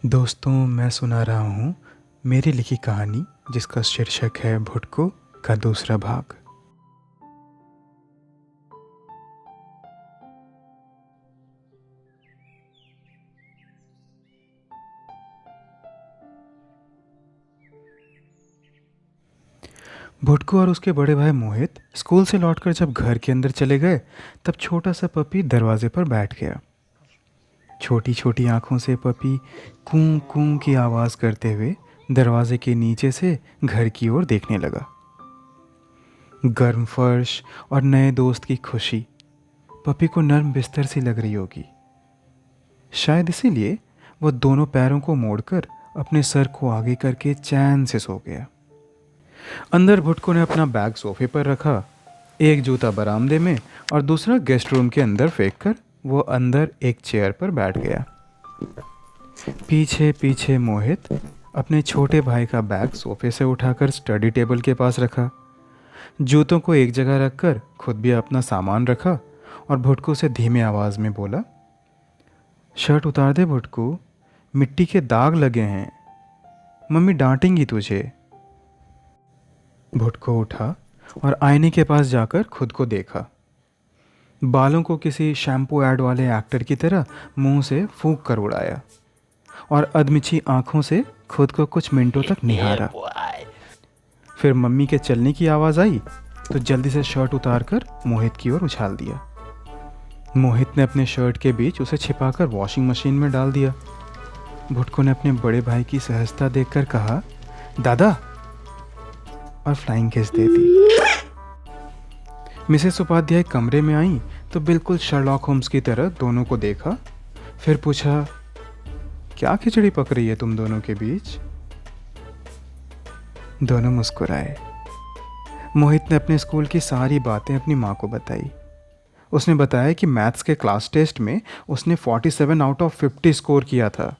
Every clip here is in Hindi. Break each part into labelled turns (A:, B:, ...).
A: दोस्तों, मैं सुना रहा हूँ मेरी लिखी कहानी जिसका शीर्षक है भुटको का दूसरा भाग। भुटको और उसके बड़े भाई मोहित स्कूल से लौटकर जब घर के अंदर चले गए तब छोटा सा पपी दरवाजे पर बैठ गया। छोटी छोटी आंखों से पपी कूं कूं की आवाज़ करते हुए दरवाजे के नीचे से घर की ओर देखने लगा। गर्म फर्श और नए दोस्त की खुशी पपी को नर्म बिस्तर सी लग रही होगी। शायद इसीलिए वह दोनों पैरों को मोड़कर अपने सर को आगे करके चैन से सो गया। अंदर भुटको ने अपना बैग सोफे पर रखा, एक जूता बरामदे में और दूसरा गेस्ट रूम के अंदर फेंक कर वो अंदर एक चेयर पर बैठ गया। पीछे पीछे मोहित अपने छोटे भाई का बैग सोफे से उठाकर स्टडी टेबल के पास रखा, जूतों को एक जगह रखकर खुद भी अपना सामान रखा और भुटको से धीमे आवाज़ में बोला, शर्ट उतार दे भुटको, मिट्टी के दाग लगे हैं, मम्मी डांटेंगी तुझे। भुटको उठा और आईने के पास जाकर खुद को देखा। बालों को किसी शैम्पू ऐड वाले एक्टर की तरह मुंह से फूंक कर उड़ाया और अधमिची आंखों से खुद को कुछ मिनटों तक निहारा। फिर मम्मी के चलने की आवाज़ आई तो जल्दी से शर्ट उतारकर मोहित की ओर उछाल दिया। मोहित ने अपने शर्ट के बीच उसे छिपाकर वॉशिंग मशीन में डाल दिया। भुटको ने अपने बड़े भाई की सहजता देखकर कहा, दादा, और फ्लाइंग किस दे दी। मिसेस उपाध्याय कमरे में आई तो बिल्कुल शर्लॉक होम्स की तरह दोनों को देखा, फिर पूछा, क्या खिचड़ी पक रही है तुम दोनों के बीच? दोनों मुस्कुराए। मोहित ने अपने स्कूल की सारी बातें अपनी माँ को बताई। उसने बताया कि मैथ्स के क्लास टेस्ट में उसने 47 आउट ऑफ 50 स्कोर किया था।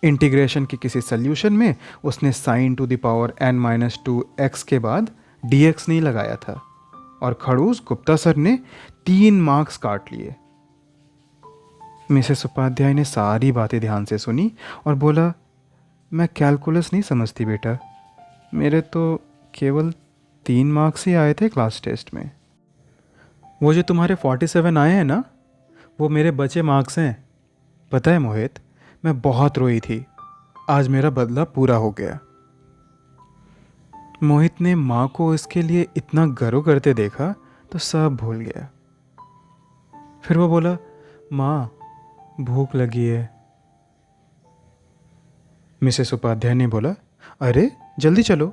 A: इंटीग्रेशन के किसी सल्यूशन में उसने sign to the power n-2 x के बाद dx नहीं लगाया था और खड़ूस गुप्ता सर ने 3 मार्क्स काट लिए। मिसेस उपाध्याय ने सारी बातें ध्यान से सुनी और बोला, मैं कैलकुलस नहीं समझती बेटा, मेरे तो केवल 3 मार्क्स ही आए थे क्लास टेस्ट में। वो जो तुम्हारे 47 आए हैं ना, वो मेरे बचे मार्क्स हैं। पता है मोहित, मैं बहुत रोई थी, आज मेरा बदला पूरा हो गया। मोहित ने माँ को इसके लिए इतना गर्व करते देखा तो सब भूल गया। फिर वो बोला, माँ, भूख लगी है। मिसेस उपाध्याय ने बोला, अरे जल्दी चलो,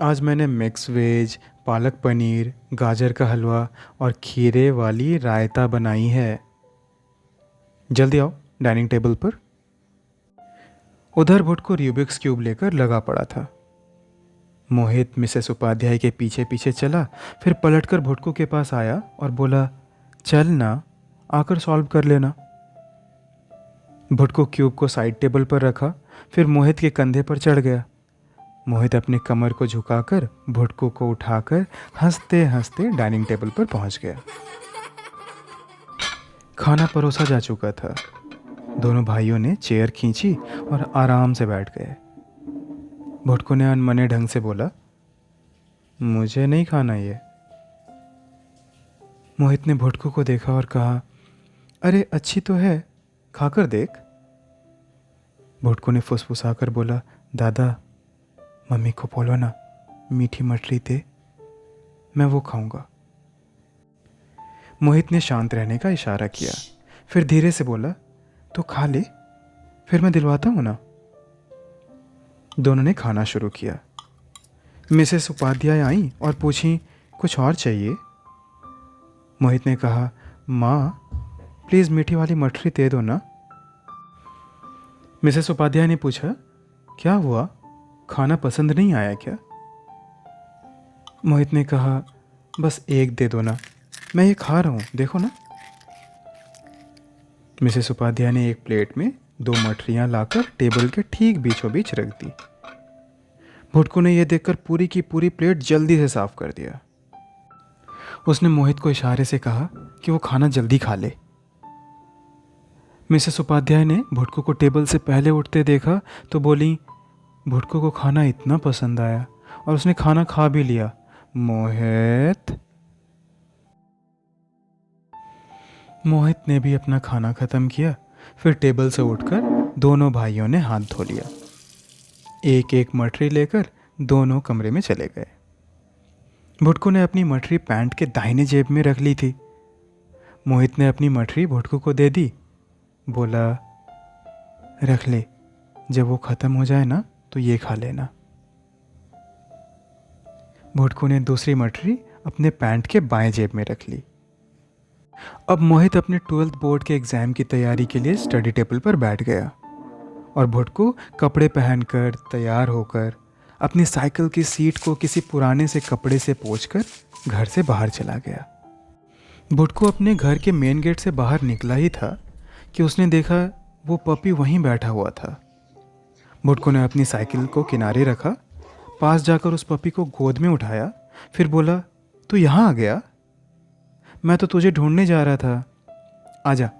A: आज मैंने मिक्स वेज, पालक पनीर, गाजर का हलवा और खीरे वाली रायता बनाई है। जल्दी आओ डाइनिंग टेबल पर। उधर भुटको रूबिक्स क्यूब लेकर लगा पड़ा था। मोहित मिसेस उपाध्याय के पीछे पीछे चला, फिर पलटकर भुटको के पास आया और बोला, चल ना, आकर सॉल्व कर लेना। भुटको क्यूब को साइड टेबल पर रखा, फिर मोहित के कंधे पर चढ़ गया। मोहित अपने कमर को झुकाकर भुटको को उठाकर हंसते हंसते डाइनिंग टेबल पर पहुंच गया। खाना परोसा जा चुका था। दोनों भाइयों ने चेयर खींची और आराम से बैठ गए। भुटको ने अनमने ढंग से बोला, मुझे नहीं खाना ये। मोहित ने भुटको को देखा और कहा, अरे अच्छी तो है, खाकर देख। भुटको ने फुसफुसाकर बोला, दादा, मम्मी को बोलो ना मीठी मछली दे, मैं वो खाऊंगा। मोहित ने शांत रहने का इशारा किया, फिर धीरे से बोला, तो खा ले, फिर मैं दिलवाता हूं ना। दोनों ने खाना शुरू किया। मिसेस उपाध्याय आई और पूछी, कुछ और चाहिए? मोहित ने कहा, माँ, प्लीज़ मीठी वाली मठरी दे दो ना। मिसेस उपाध्याय ने पूछा, क्या हुआ, खाना पसंद नहीं आया क्या? मोहित ने कहा, बस एक दे दो ना, मैं ये खा रहा हूँ, देखो ना। मिसेस उपाध्याय ने एक प्लेट में 2 मठरियाँ लाकर टेबल के ठीक बीचों बीच रख दी। भुटको ने यह देखकर पूरी की पूरी प्लेट जल्दी से साफ कर दिया। उसने मोहित को इशारे से कहा कि वो खाना जल्दी खा ले। मिसेस उपाध्याय ने भुटको को टेबल से पहले उठते देखा तो बोली, भुटको को खाना इतना पसंद आया और उसने खाना खा भी लिया। मोहित। मोहित ने भी अपना खाना ख़त्म किया। फिर टेबल से उठकर दोनों भाइयों ने हाथ धो लिया। एक एक मटरी लेकर दोनों कमरे में चले गए। भुटको ने अपनी मटरी पैंट के दाहिने जेब में रख ली थी। मोहित ने अपनी मटरी भुटको को दे दी। बोला, रख ले, जब वो ख़त्म हो जाए ना तो ये खा लेना। भुटको ने दूसरी मटरी अपने पैंट के बाएं जेब में रख ली। अब मोहित अपने 12th बोर्ड के एग्ज़ाम की तैयारी के लिए स्टडी टेबल पर बैठ गया और भुटको कपड़े पहनकर तैयार होकर अपनी साइकिल की सीट को किसी पुराने से कपड़े से पोंछकर घर से बाहर चला गया। भुटको अपने घर के मेन गेट से बाहर निकला ही था कि उसने देखा वो पपी वहीं बैठा हुआ था। भुटको ने अपनी साइकिल को किनारे रखा, पास जाकर उस पपी को गोद में उठाया, फिर बोला, तू यहाँ आ गया? मैं तो तुझे ढूंढने जा रहा था। आजा,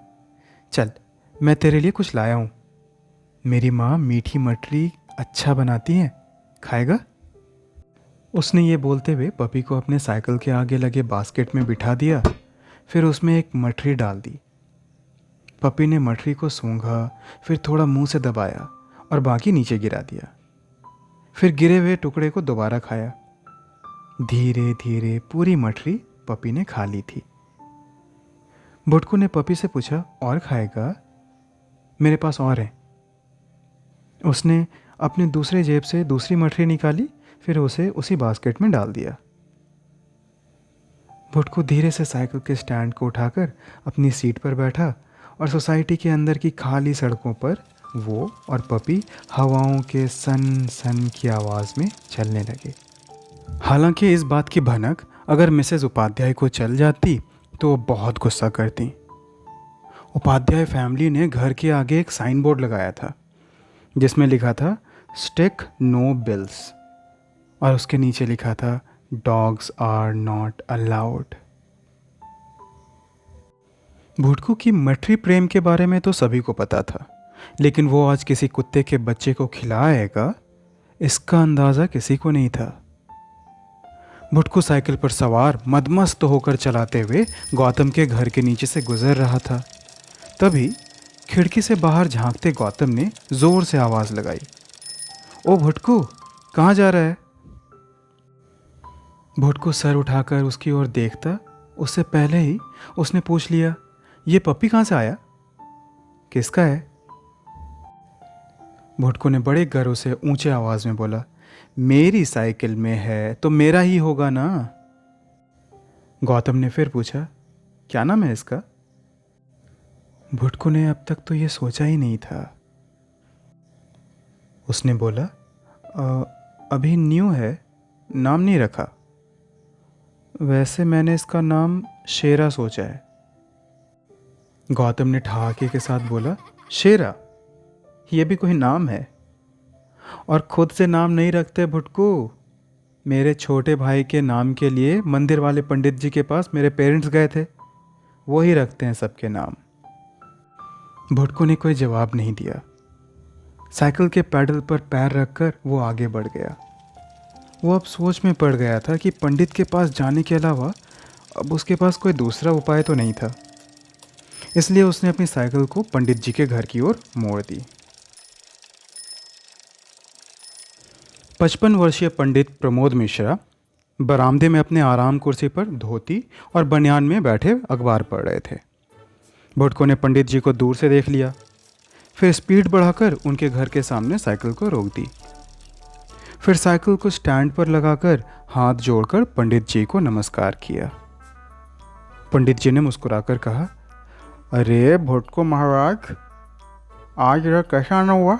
A: चल, मैं तेरे लिए कुछ लाया हूँ। मेरी माँ मीठी मटरी अच्छा बनाती हैं, खाएगा? उसने ये बोलते हुए पपी को अपने साइकिल के आगे लगे बास्केट में बिठा दिया, फिर उसमें एक मटरी डाल दी। पपी ने मटरी को सूंघा, फिर थोड़ा मुंह से दबाया और बाकी नीचे गिरा दिया। फिर गिरे हुए टुकड़े को दोबारा खाया। धीरे धीरे पूरी मटरी पपी ने खा ली थी। भुटको ने पपी से पूछा, और खाएगा? मेरे पास और है। उसने अपने दूसरे जेब से दूसरी मटरी निकाली, फिर उसे उसी बास्केट में डाल दिया। भुटको धीरे से साइकिल के स्टैंड को उठाकर अपनी सीट पर बैठा और सोसाइटी के अंदर की खाली सड़कों पर वो और पपी हवाओं के सन सन की आवाज़ में चलने लगे। हालांकि इस बात की भनक अगर मिसेस उपाध्याय को चल जाती तो वो बहुत गुस्सा करती। उपाध्याय फैमिली ने घर के आगे एक साइन बोर्ड लगाया था जिसमें लिखा था, स्टिक नो बिल्स, और उसके नीचे लिखा था, डॉग्स आर नॉट अलाउड। भुटको की मटरी प्रेम के बारे में तो सभी को पता था, लेकिन वो आज किसी कुत्ते के बच्चे को खिलाएगा, इसका अंदाज़ा किसी को नहीं था। भुटको साइकिल पर सवार मदमस्त होकर चलाते हुए गौतम के घर के नीचे से गुजर रहा था। तभी खिड़की से बाहर झांकते गौतम ने जोर से आवाज़ लगाई, ओ भुटको, कहाँ जा रहा है? भुटको सर उठाकर उसकी ओर देखता, उससे पहले ही उसने पूछ लिया, ये पप्पी कहाँ से आया? किसका है? भुटको ने बड़े गर्व से ऊंचे आवाज़ में बोला, मेरी साइकिल में है तो मेरा ही होगा ना। गौतम ने फिर पूछा, क्या नाम है इसका? भुटको ने अब तक तो ये सोचा ही नहीं था। उसने बोला, अभी न्यू है, नाम नहीं रखा। वैसे मैंने इसका नाम शेरा सोचा है। गौतम ने ठहाके के साथ बोला, शेरा? ये भी कोई नाम है? और खुद से नाम नहीं रखते भुटको। मेरे छोटे भाई के नाम के लिए मंदिर वाले पंडित जी के पास मेरे पेरेंट्स गए थे, वो ही रखते हैं सबके नाम। भुटको ने कोई जवाब नहीं दिया। साइकिल के पैडल पर पैर रखकर वो आगे बढ़ गया। वो अब सोच में पड़ गया था कि पंडित के पास जाने के अलावा अब उसके पास कोई दूसरा उपाय तो नहीं था। इसलिए उसने अपनी साइकिल को पंडित जी के घर की ओर मोड़ दी। 55 वर्षीय पंडित प्रमोद मिश्रा बरामदे में अपने आराम कुर्सी पर धोती और बनियान में बैठे अखबार पढ़ रहे थे। भुटको ने पंडित जी को दूर से देख लिया, फिर स्पीड बढ़ाकर उनके घर के सामने साइकिल को रोक दी। फिर साइकिल को स्टैंड पर लगाकर हाथ जोड़कर पंडित जी को नमस्कार किया। पंडित जी ने मुस्कुराकर कहा, अरे भुटको महाराज, आज यह कैसा आना हुआ?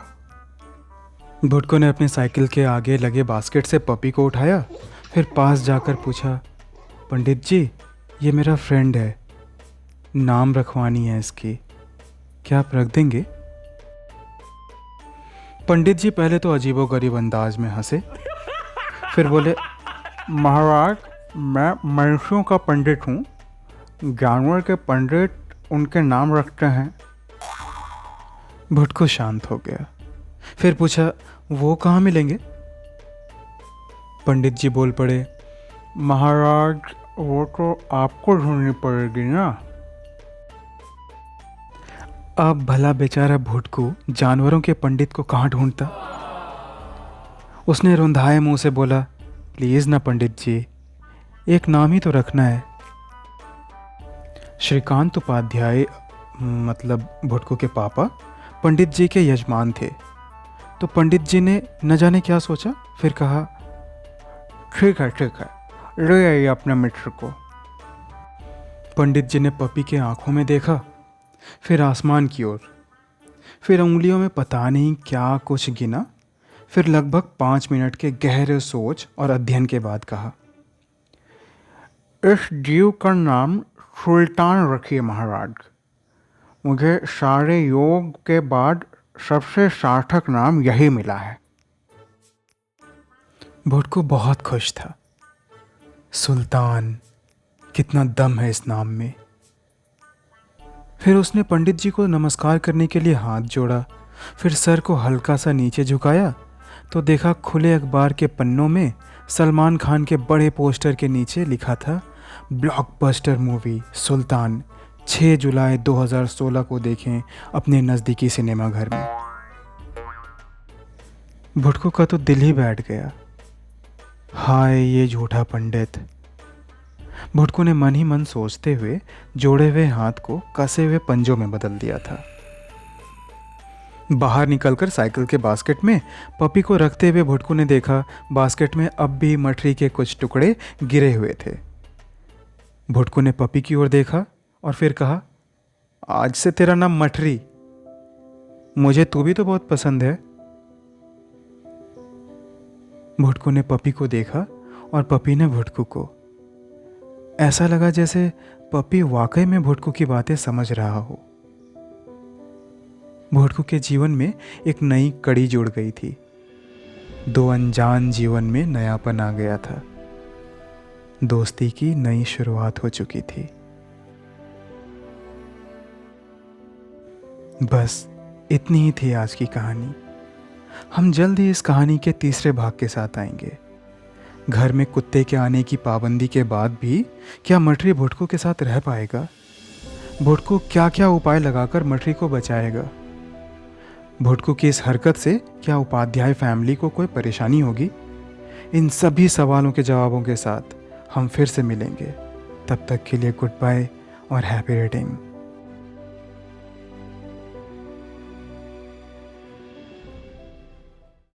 A: भुटको ने अपनी साइकिल के आगे लगे बास्केट से पपी को उठाया, फिर पास जाकर पूछा, पंडित जी, ये मेरा फ्रेंड है, नाम रखवानी है इसकी, क्या आप रख देंगे? पंडित जी पहले तो अजीबोगरीब अंदाज में हंसे, फिर बोले, महाराज, मैं मनुष्यों का पंडित हूँ, जानवर के पंडित उनके नाम रखते हैं। भुटकू शांत हो गया। फिर पूछा, वो कहाँ मिलेंगे? पंडित जी बोल पड़े, महाराज वो तो आपको ढूंढनी पड़ेगी ना। अब भला बेचारा भुटकू जानवरों के पंडित को कहाँ ढूंढता। उसने रुंधाए मुंह से बोला, प्लीज़ ना पंडित जी, एक नाम ही तो रखना है। श्रीकांत उपाध्याय, मतलब भुटकू के पापा, पंडित जी के यजमान थे। तो पंडित जी ने न जाने क्या सोचा, फिर कहा, ठीक है ठीक है, ले आइए अपने मित्र को। पंडित जी ने पपी के आंखों में देखा, फिर आसमान की ओर, फिर उंगलियों में पता नहीं क्या कुछ गिना, फिर लगभग 5 मिनट के गहरे सोच और अध्ययन के बाद कहा, इस जीव का नाम सुल्तान रखिए महाराज। मुझे सारे योग के बाद सबसे सार्थक नाम यही मिला है। भुटकू बहुत खुश था। सुल्तान, कितना दम है इस नाम में। फिर उसने पंडित जी को नमस्कार करने के लिए हाथ जोड़ा, फिर सर को हल्का सा नीचे झुकाया तो देखा खुले अखबार के पन्नों में सलमान खान के बड़े पोस्टर के नीचे लिखा था, ब्लॉकबस्टर मूवी सुल्तान 6 जुलाई 2016 को देखें अपने नज़दीकी सिनेमाघर में। भुटकू का तो दिल ही बैठ गया। हाय ये झूठा पंडित। भुटकू ने मन ही मन सोचते हुए जोड़े हुए हाथ को कसे हुए पंजों में बदल दिया था। बाहर निकलकर साइकिल के बास्केट में पपी को रखते हुए भुटकू ने देखा बास्केट में अब भी मठरी के कुछ टुकड़े गिरे हुए थे। भुटकू ने पपी की ओर देखा और फिर कहा, आज से तेरा नाम मठरी। मुझे तू भी तो बहुत पसंद है। भुटकू ने पपी को देखा और पपी ने भुटकू को। ऐसा लगा जैसे पपी वाकई में भुटकू की बातें समझ रहा हो। भुटकू के जीवन में एक नई कड़ी जुड़ गई थी। 2 अनजान जीवन में नयापन आ गया था। दोस्ती की नई शुरुआत हो चुकी थी। बस इतनी ही थी आज की कहानी। हम जल्द ही इस कहानी के तीसरे भाग के साथ आएंगे। घर में कुत्ते के आने की पाबंदी के बाद भी क्या मठरी भुटकू के साथ रह पाएगा? भुटकू क्या क्या उपाय लगाकर मठरी को बचाएगा? भुटकू की इस हरकत से क्या उपाध्याय फैमिली को कोई परेशानी होगी? इन सभी सवालों के जवाबों के साथ हम फिर से मिलेंगे। तब तक के लिए गुड बाय और हैप्पी रीडिंग।